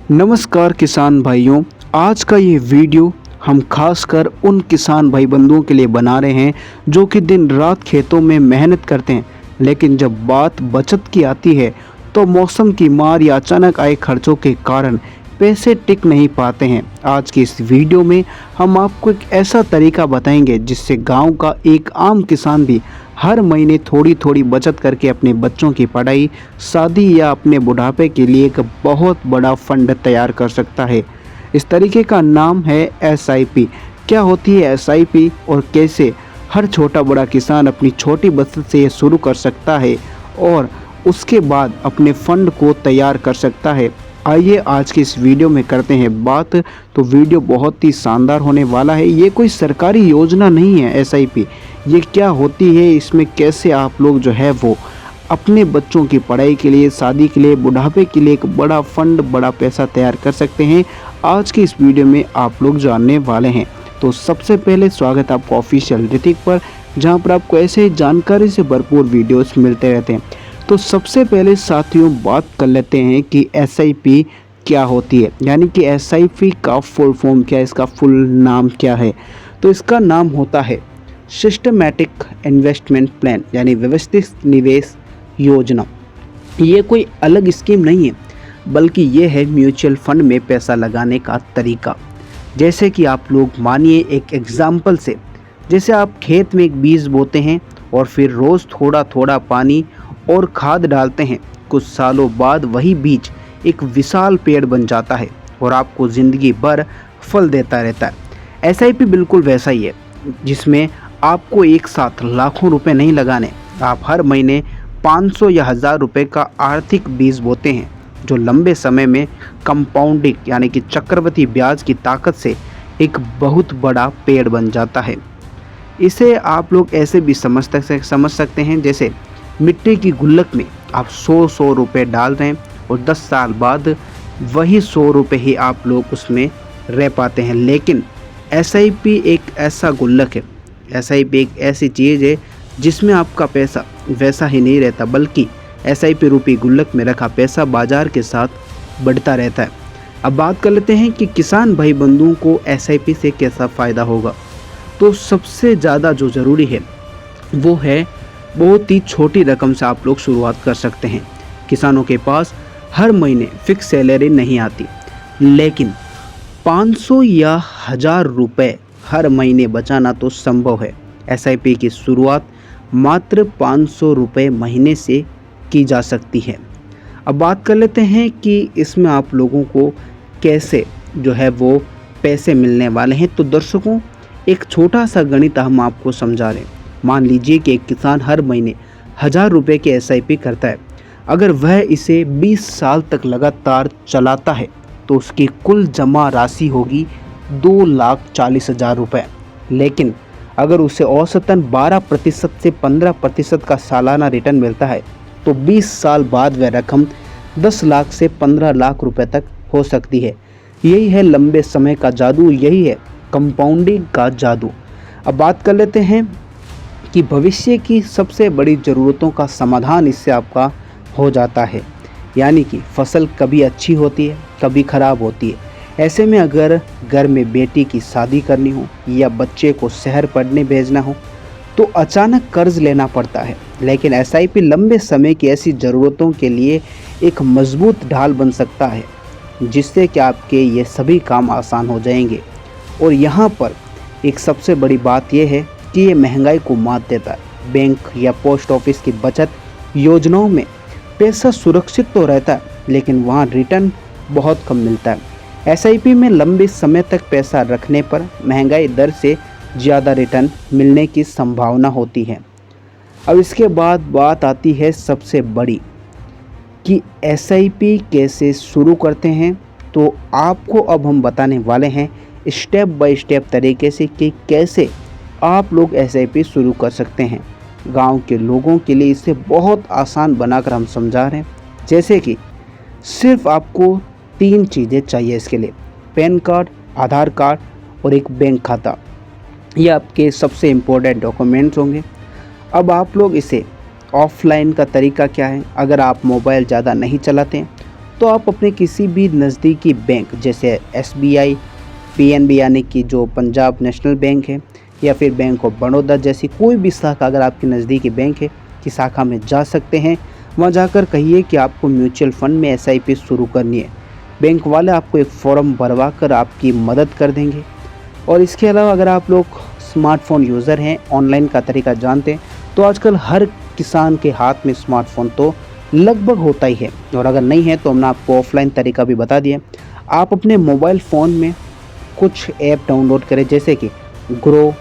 नमस्कार किसान भाइयों। आज का ये वीडियो हम खासकर उन किसान भाई बंधुओं के लिए बना रहे हैं जो कि दिन रात खेतों में मेहनत करते हैं, लेकिन जब बात बचत की आती है तो मौसम की मार या अचानक आए खर्चों के कारण पैसे टिक नहीं पाते हैं। आज की इस वीडियो में हम आपको एक ऐसा तरीका बताएंगे जिससे गांव का एक आम किसान भी हर महीने थोड़ी थोड़ी बचत करके अपने बच्चों की पढ़ाई, शादी या अपने बुढ़ापे के लिए एक बहुत बड़ा फंड तैयार कर सकता है। इस तरीके का नाम है एसआईपी। क्या होती है एसआईपी और कैसे हर छोटा बड़ा किसान अपनी छोटी बचत से ये शुरू कर सकता है और उसके बाद अपने फंड को तैयार कर सकता है। आइए आज की इस वीडियो में करते हैं बात। तो वीडियो बहुत ही शानदार होने वाला है। ये कोई सरकारी योजना नहीं है एसआईपी। ये क्या होती है, इसमें कैसे आप लोग जो है वो अपने बच्चों की पढ़ाई के लिए, शादी के लिए, बुढ़ापे के लिए एक बड़ा फंड, बड़ा पैसा तैयार कर सकते हैं, आज की इस वीडियो में आप लोग जानने वाले हैं। तो सबसे पहले स्वागत है आपको ऑफिशियल ऋतिक पर, जहां पर आपको ऐसे जानकारी से भरपूर वीडियोस मिलते रहते हैं। तो सबसे पहले साथियों बात कर लेते हैं कि एसआईपी क्या होती है, यानी कि एसआईपी का फुल फॉर्म क्या है, इसका फुल नाम क्या है। तो इसका नाम होता है सिस्टमैटिक इन्वेस्टमेंट प्लान, यानी व्यवस्थित निवेश योजना। ये कोई अलग स्कीम नहीं है, बल्कि ये है म्यूचुअल फंड में पैसा लगाने का तरीका। जैसे कि आप लोग मानिए एक एग्जाम्पल से, जैसे आप खेत में एक बीज बोते हैं और फिर रोज़ थोड़ा थोड़ा पानी और खाद डालते हैं। कुछ सालों बाद वही बीज एक विशाल पेड़ बन जाता है और आपको ज़िंदगी भर फल देता रहता है। एसआईपी बिल्कुल वैसा ही है, जिसमें आपको एक साथ लाखों रुपए नहीं लगाने। आप हर महीने 500 या 1000 रुपये का आर्थिक बीज बोते हैं, जो लंबे समय में कंपाउंडिंग यानी कि चक्रवृद्धि ब्याज की ताकत से एक बहुत बड़ा पेड़ बन जाता है। इसे आप लोग ऐसे भी समझ सकते हैं, जैसे मिट्टी की गुल्लक में आप 100 रुपये डाल रहे हैं और 10 साल बाद वही 100 रुपये ही आप लोग उसमें रह पाते हैं। लेकिन एसआईपी एक ऐसा गुल्लक है, एसआईपी एक ऐसी चीज़ है जिसमें आपका पैसा वैसा ही नहीं रहता, बल्कि एसआईपी रूपी गुल्लक में रखा पैसा बाजार के साथ बढ़ता रहता है। अब बात कर लेते हैं कि किसान भाई बंधुओं को एसआईपी से कैसा फ़ायदा होगा। तो सबसे ज़्यादा जो ज़रूरी है वो है बहुत ही छोटी रकम से आप लोग शुरुआत कर सकते हैं। किसानों के पास हर महीने फिक्स सैलरी नहीं आती, लेकिन 500 या 1000 रुपये हर महीने बचाना तो संभव है। एसआईपी की शुरुआत मात्र 500 रुपये महीने से की जा सकती है। अब बात कर लेते हैं कि इसमें आप लोगों को कैसे जो है वो पैसे मिलने वाले हैं। तो दर्शकों, एक छोटा सा गणित हम आपको समझा रहे हैं। मान लीजिए कि एक किसान हर महीने 1000 रुपये की एसआईपी करता है। अगर वह इसे 20 साल तक लगातार चलाता है तो उसकी कुल जमा राशि होगी 2,40,000 रुपये। लेकिन अगर उसे औसतन 12% से 15% का सालाना रिटर्न मिलता है तो 20 साल बाद वह रकम 10 लाख से 15 लाख रुपए तक हो सकती है। यही है लंबे समय का जादू, यही है कंपाउंडिंग का जादू। अब बात कर लेते हैं कि भविष्य की सबसे बड़ी ज़रूरतों का समाधान इससे आपका हो जाता है। यानी कि फसल कभी अच्छी होती है, कभी ख़राब होती है। ऐसे में अगर घर में बेटी की शादी करनी हो या बच्चे को शहर पढ़ने भेजना हो तो अचानक कर्ज लेना पड़ता है। लेकिन एसआईपी लंबे समय की ऐसी ज़रूरतों के लिए एक मजबूत ढाल बन सकता है, जिससे कि आपके ये सभी काम आसान हो जाएंगे। और यहाँ पर एक सबसे बड़ी बात यह है कि ये महंगाई को मात देता है। बैंक या पोस्ट ऑफिस की बचत योजनाओं में पैसा सुरक्षित तो रहता है, लेकिन वहाँ रिटर्न बहुत कम मिलता है। एसआईपी में लंबे समय तक पैसा रखने पर महंगाई दर से ज़्यादा रिटर्न मिलने की संभावना होती है। अब इसके बाद बात आती है सबसे बड़ी कि एसआईपी कैसे शुरू करते हैं। तो आपको अब हम बताने वाले हैं स्टेप बाय स्टेप तरीके से कि कैसे आप लोग एसआईपी शुरू कर सकते हैं। गांव के लोगों के लिए इसे बहुत आसान बनाकर हम समझा रहे हैं। जैसे कि सिर्फ आपको 3 चीज़ें चाहिए इसके लिए: पैन कार्ड, आधार कार्ड और एक बैंक खाता। ये आपके सबसे इम्पोर्टेंट डॉक्यूमेंट्स होंगे। अब आप लोग इसे ऑफलाइन का तरीका क्या है, अगर आप मोबाइल ज़्यादा नहीं चलाते हैं तो आप अपने किसी भी नज़दीकी बैंक जैसे SBI, PNB यानी कि जो पंजाब नेशनल बैंक है, या फिर बैंक ऑफ बड़ौदा जैसी कोई भी शाखा अगर आपकी नज़दीकी बैंक है की शाखा में जा सकते हैं। वहाँ जाकर कहिए कि आपको म्यूचुअल फ़ंड में SIP शुरू करनी है। बैंक वाले आपको एक फॉर्म भरवा कर आपकी मदद कर देंगे। और इसके अलावा अगर आप लोग स्मार्टफ़ोन यूज़र हैं, ऑनलाइन का तरीका जानते हैं, तो आजकल हर किसान के हाथ में स्मार्टफ़ोन तो लगभग होता ही है। और अगर नहीं है तो हमने आपको ऑफ़लाइन तरीका भी बता दिया। आप अपने मोबाइल फ़ोन में कुछ ऐप डाउनलोड करें जैसे कि ग्रो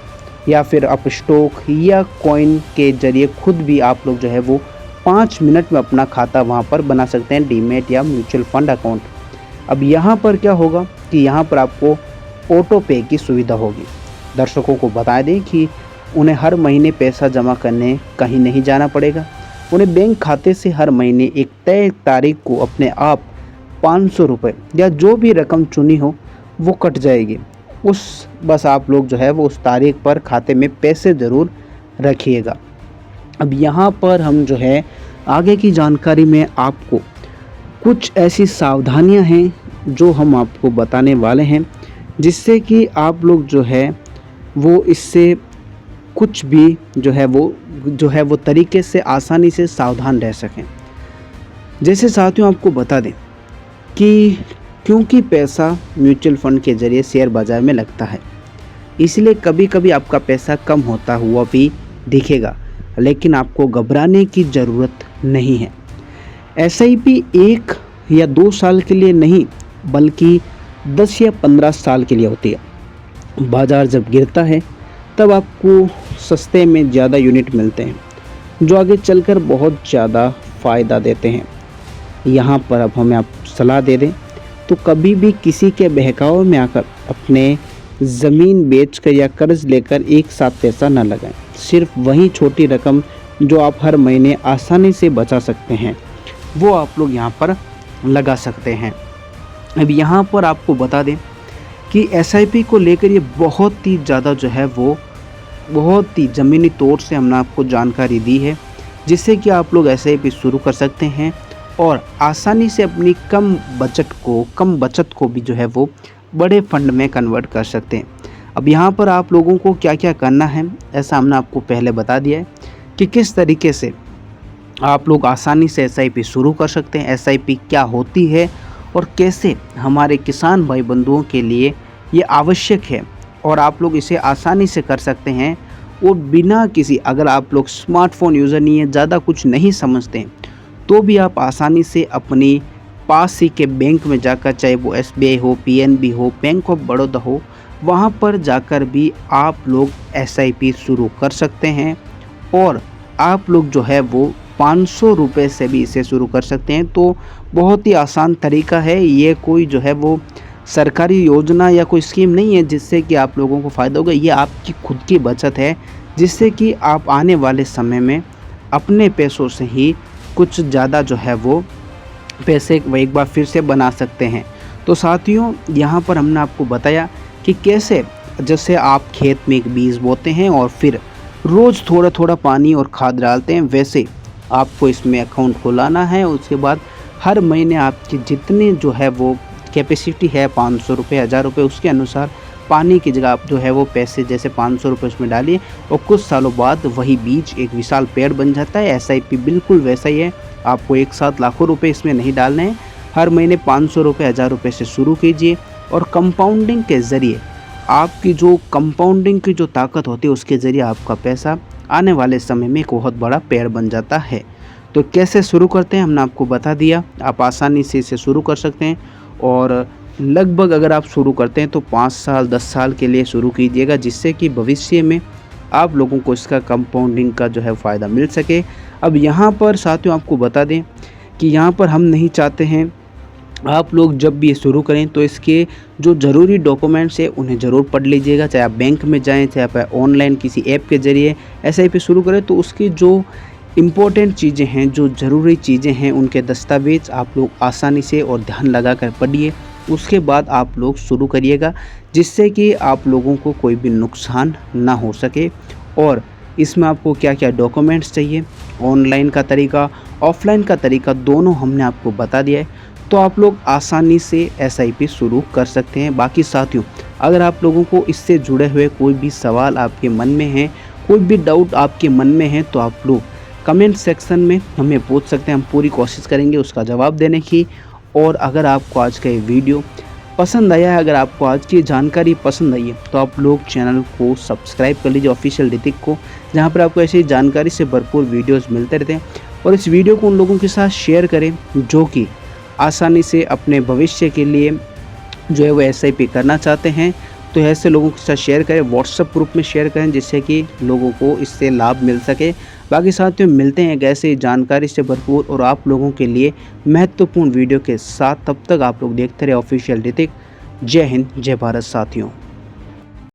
या फिर अप स्टॉक या कॉइन के ज़रिए खुद भी आप लोग जो है वो 5 मिनट में अपना खाता वहाँ पर बना सकते हैं, डीमैट या म्यूचुअल फ़ंड अकाउंट। अब यहाँ पर क्या होगा कि यहाँ पर आपको ऑटो पे की सुविधा होगी। दर्शकों को बता दें कि उन्हें हर महीने पैसा जमा करने कहीं नहीं जाना पड़ेगा। उन्हें बैंक खाते से हर महीने एक तय तारीख को अपने आप 500 रुपये या जो भी रकम चुनी हो वो कट जाएगी। बस आप लोग जो है वो उस तारीख पर खाते में पैसे ज़रूर रखिएगा। अब यहाँ पर हम जो है आगे की जानकारी में आपको कुछ ऐसी सावधानियाँ हैं जो हम आपको बताने वाले हैं, जिससे कि आप लोग जो है वो इससे कुछ भी जो है वो तरीके से आसानी से सावधान रह सकें। जैसे साथियों आपको बता दें कि क्योंकि पैसा म्यूचुअल फ़ंड के ज़रिए शेयर बाज़ार में लगता है, इसलिए कभी कभी आपका पैसा कम होता हुआ भी दिखेगा, लेकिन आपको घबराने की ज़रूरत नहीं है। SIP 1 या 2 साल के लिए नहीं बल्कि 10 या 15 साल के लिए होती है। बाज़ार जब गिरता है तब आपको सस्ते में ज़्यादा यूनिट मिलते हैं जो आगे चलकर बहुत ज़्यादा फ़ायदा देते हैं। यहाँ पर अब हमें आप सलाह दे दें तो कभी भी किसी के बहकावे में आकर अपने ज़मीन बेचकर या कर्ज लेकर एक साथ पैसा न लगाएं। सिर्फ वही छोटी रकम जो आप हर महीने आसानी से बचा सकते हैं वो आप लोग यहाँ पर लगा सकते हैं। अब यहाँ पर आपको बता दें कि SIP को लेकर ये बहुत ही ज़्यादा जो है वो बहुत ही ज़मीनी तौर से हमने आपको जानकारी दी है, जिससे कि आप लोग SIP शुरू कर सकते हैं और आसानी से अपनी कम बचत को भी जो है वो बड़े फंड में कन्वर्ट कर सकते हैं। अब यहाँ पर आप लोगों को क्या क्या करना है, ऐसा हमने आपको पहले बता दिया है कि किस तरीके से आप लोग आसानी से SIP शुरू कर सकते हैं, SIP क्या होती है और कैसे हमारे किसान भाई बंधुओं के लिए ये आवश्यक है और आप लोग इसे आसानी से कर सकते हैं। और बिना किसी, अगर आप लोग स्मार्टफ़ोन यूज़र नहीं है, ज़्यादा कुछ नहीं समझते हैं, तो भी आप आसानी से अपनी पास ही के बैंक में जाकर, चाहे वो SBI हो, PNB हो, बैंक ऑफ बड़ौदा हो, वहाँ पर जाकर भी आप लोग SIP शुरू कर सकते हैं। और आप लोग जो है वो 500 रुपये से भी इसे शुरू कर सकते हैं। तो बहुत ही आसान तरीका है, ये कोई जो है वो सरकारी योजना या कोई स्कीम नहीं है जिससे कि आप लोगों को फ़ायदा होगा। ये आपकी खुद की बचत है, जिससे कि आप आने वाले समय में अपने पैसों से ही कुछ ज़्यादा जो है वो पैसे एक बार फिर से बना सकते हैं। तो साथियों यहाँ पर हमने आपको बताया कि कैसे, जैसे आप खेत में एक बीज बोते हैं और फिर रोज़ थोड़ा थोड़ा पानी और खाद डालते हैं, वैसे आपको इसमें अकाउंट खुलाना है। उसके बाद हर महीने आपकी जितनी जो है वो कैपेसिटी है, 500 रुपये, 1000 रुपये, उसके अनुसार पानी की जगह आप जो है वो पैसे जैसे 500 रुपये उसमें डालिए और कुछ सालों बाद वही बीज एक विशाल पेड़ बन जाता है। SIP बिल्कुल वैसा ही है, आपको एक साथ लाखों रुपए इसमें नहीं डालने हैं। हर महीने 500 रुपये, 1000 रुपये से शुरू कीजिए और कंपाउंडिंग के ज़रिए आपकी जो कंपाउंडिंग की जो ताकत होती है उसके ज़रिए आपका पैसा आने वाले समय में एक बहुत बड़ा पेड़ बन जाता है। तो कैसे शुरू करते हैं हमने आपको बता दिया, आप आसानी से इसे शुरू कर सकते हैं। और लगभग अगर आप शुरू करते हैं तो 5 साल 10 साल के लिए शुरू कीजिएगा, जिससे कि भविष्य में आप लोगों को इसका कंपाउंडिंग का जो है फ़ायदा मिल सके। अब यहाँ पर साथियों आपको बता दें कि यहाँ पर हम नहीं चाहते हैं आप लोग जब भी ये शुरू करें तो इसके जो ज़रूरी डॉक्यूमेंट्स है उन्हें ज़रूर पढ़ लीजिएगा। चाहे आप बैंक में जाएं, चाहे आप ऑनलाइन किसी ऐप के ज़रिए SIP शुरू करें, तो उसकी जो इम्पोर्टेंट चीज़ें हैं, जो ज़रूरी चीज़ें हैं, उनके दस्तावेज़ आप लोग आसानी से और ध्यान लगा कर पढ़िए। उसके बाद आप लोग शुरू करिएगा, जिससे कि आप लोगों को कोई भी नुकसान ना हो सके। और इसमें आपको क्या क्या डॉक्यूमेंट्स चाहिए, ऑनलाइन का तरीका, ऑफ़लाइन का तरीका, दोनों हमने आपको बता दिया है। तो आप लोग आसानी से SIP शुरू कर सकते हैं। बाकी साथियों, अगर आप लोगों को इससे जुड़े हुए कोई भी सवाल आपके मन में है, कोई भी डाउट आपके मन में है, तो आप लोग कमेंट सेक्शन में हमें पूछ सकते हैं। हम पूरी कोशिश करेंगे उसका जवाब देने की। और अगर आपको आज का ये वीडियो पसंद आया है, अगर आपको आज की जानकारी पसंद आई है, तो आप लोग चैनल को सब्सक्राइब कर लीजिए ऑफिशियल ऋतिक को, जहाँ पर आपको ऐसी जानकारी से भरपूर वीडियोस मिलते रहते हैं। और इस वीडियो को उन लोगों के साथ शेयर करें जो कि आसानी से अपने भविष्य के लिए जो है वो SIP करना चाहते हैं। तो ऐसे लोगों के साथ शेयर करें, व्हाट्सएप ग्रुप में शेयर करें, जिससे कि लोगों को इससे लाभ मिल सके। बाकी साथियों, मिलते हैं एक ऐसे जानकारी से भरपूर और आप लोगों के लिए महत्वपूर्ण वीडियो के साथ। तब तक आप लोग देखते रहे ऑफिशियल ऋतिक। जय हिंद, जय भारत साथियों।